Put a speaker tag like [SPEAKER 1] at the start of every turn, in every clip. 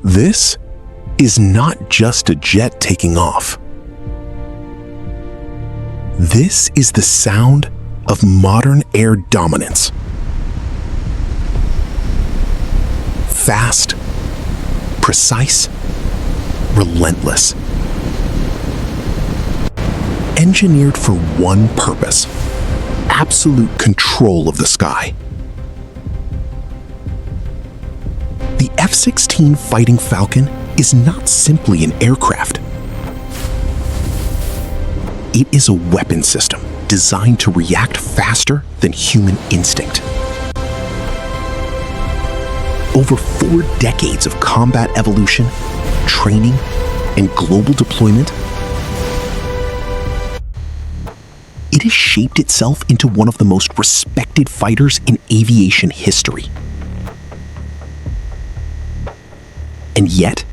[SPEAKER 1] This is not just a jet taking off. This is the sound of modern air dominance. Fast, precise, relentless. Engineered for one purpose: absolute control of the sky. The F-16 Fighting Falcon is not simply an aircraft. It is a weapon system designed to react faster than human instinct. Over 4 decades of combat evolution, training, and global deployment, it has shaped itself into one of the most respected fighters in aviation history. And yet,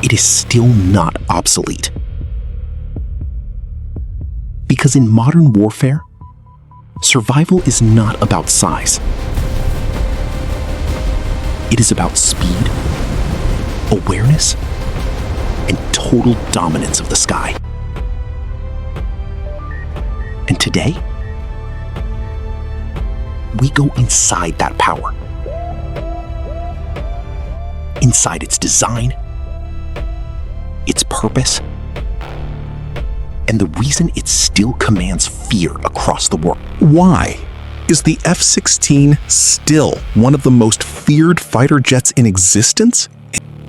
[SPEAKER 1] it is still not obsolete. Because in modern warfare, survival is not about size. It is about speed, awareness, and total dominance of the sky. And today, we go inside that power. Inside its design, its purpose, and the reason it still commands fear across the world.
[SPEAKER 2] Why is the F-16 still one of the most feared fighter jets in existence?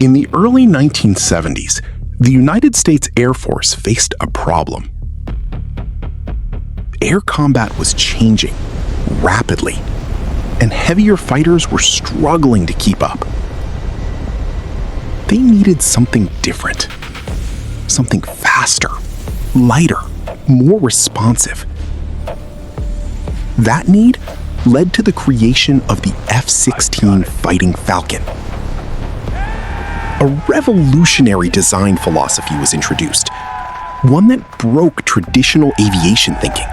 [SPEAKER 2] In the early 1970s, the United States Air Force faced a problem. Air combat was changing rapidly, and heavier fighters were struggling to keep up. They needed something different, something faster, lighter, more responsive. That need led to the creation of the F-16 Fighting Falcon. A revolutionary design philosophy was introduced, one that broke traditional aviation thinking.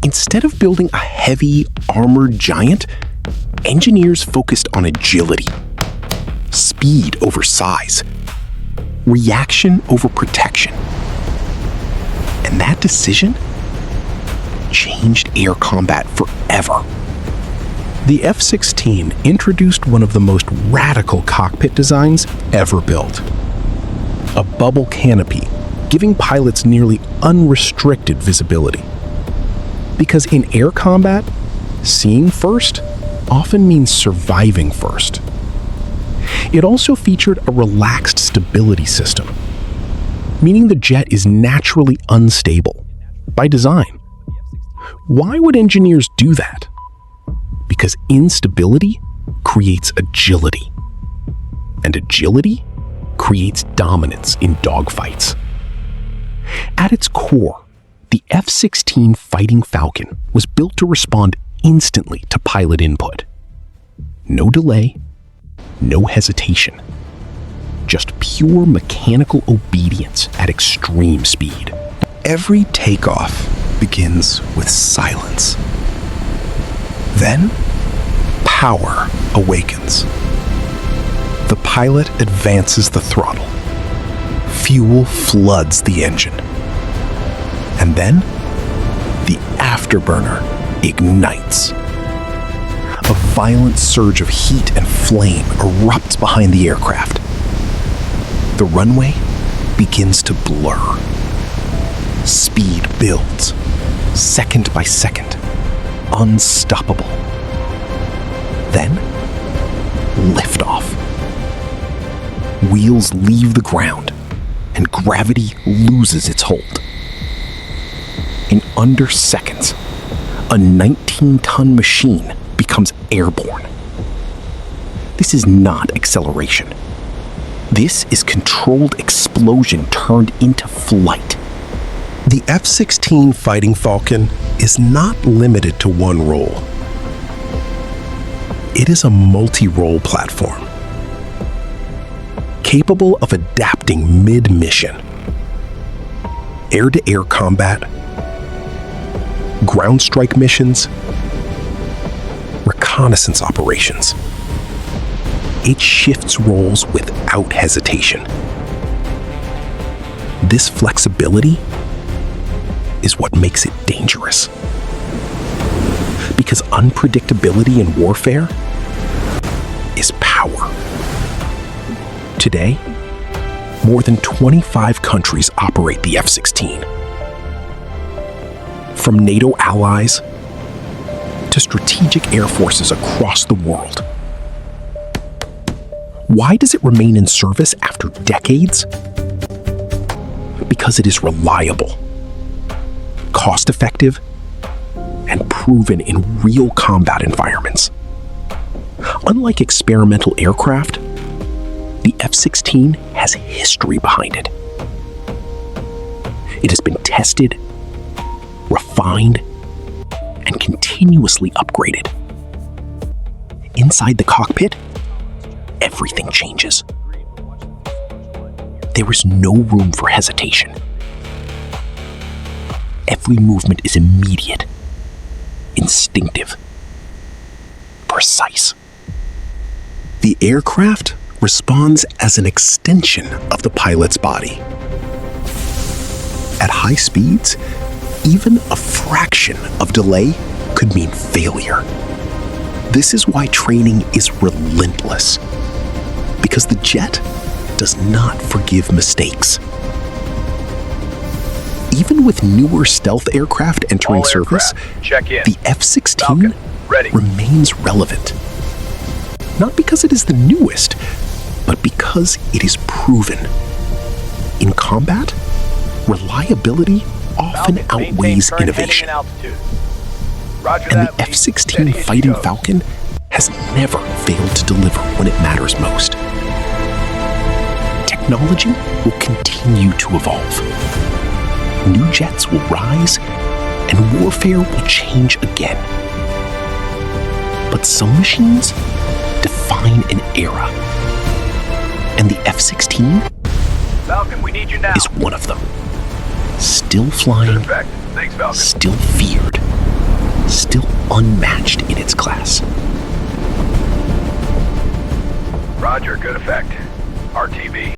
[SPEAKER 2] Instead of building a heavy, armored giant, engineers focused on agility, speed over size, reaction over protection. And that decision changed air combat forever.
[SPEAKER 1] The F-16 introduced one of the most radical cockpit designs ever built. A bubble canopy, giving pilots nearly unrestricted visibility. Because in air combat, seeing first often means surviving first. It also featured a relaxed stability system, meaning the jet is naturally unstable by design. Why would engineers do that? Because instability creates agility, and agility creates dominance in dogfights. At its core, the F-16 Fighting Falcon was built to respond instantly to pilot input. No delay, no hesitation. Just pure mechanical obedience at extreme speed.
[SPEAKER 2] Every takeoff begins with silence. Then, power awakens. The pilot advances the throttle. Fuel floods the engine. And then, the afterburner ignites. A violent surge of heat and flame erupts behind the aircraft. The runway begins to blur. Speed builds, second by second, unstoppable. Then, liftoff. Wheels leave the ground, and gravity loses its hold. In under seconds, a 19-ton machine becomes airborne. This is not acceleration. This is controlled explosion turned into flight.
[SPEAKER 1] The F-16 Fighting Falcon is not limited to one role. It is a multi-role platform, capable of adapting mid-mission. Air-to-air combat, ground strike missions, reconnaissance operations. it shifts roles without hesitation. This flexibility is what makes it dangerous. Because unpredictability in warfare is power. Today, more than 25 countries operate the F-16. From NATO allies to strategic air forces across the world. Why does it remain in service after decades? Because it is reliable, cost-effective, and proven in real combat environments. Unlike experimental aircraft, the F-16 has history behind it. It has been tested, refined, and continuously upgraded. Inside the cockpit, everything changes. There is no room for hesitation. Every movement is immediate, instinctive, precise. The aircraft responds as an extension of the pilot's body. At high speeds, even a fraction of delay could mean failure. This is why training is relentless, because the jet does not forgive mistakes. Even with newer stealth aircraft entering service, the F-16 remains relevant. Not because it is the newest, but because it is proven. In combat, reliability often outweighs innovation. And the F-16 Fighting Falcon has never failed to deliver when it matters most. Technology will continue to evolve. New jets will rise, and warfare will change again. But some machines define an era. And the F-16
[SPEAKER 3] Falcon, we need you now.
[SPEAKER 1] is one of them. Still flying,
[SPEAKER 3] Thanks, Falcon.
[SPEAKER 1] still feared, still unmatched in its class.
[SPEAKER 3] Roger, good effect. RTV.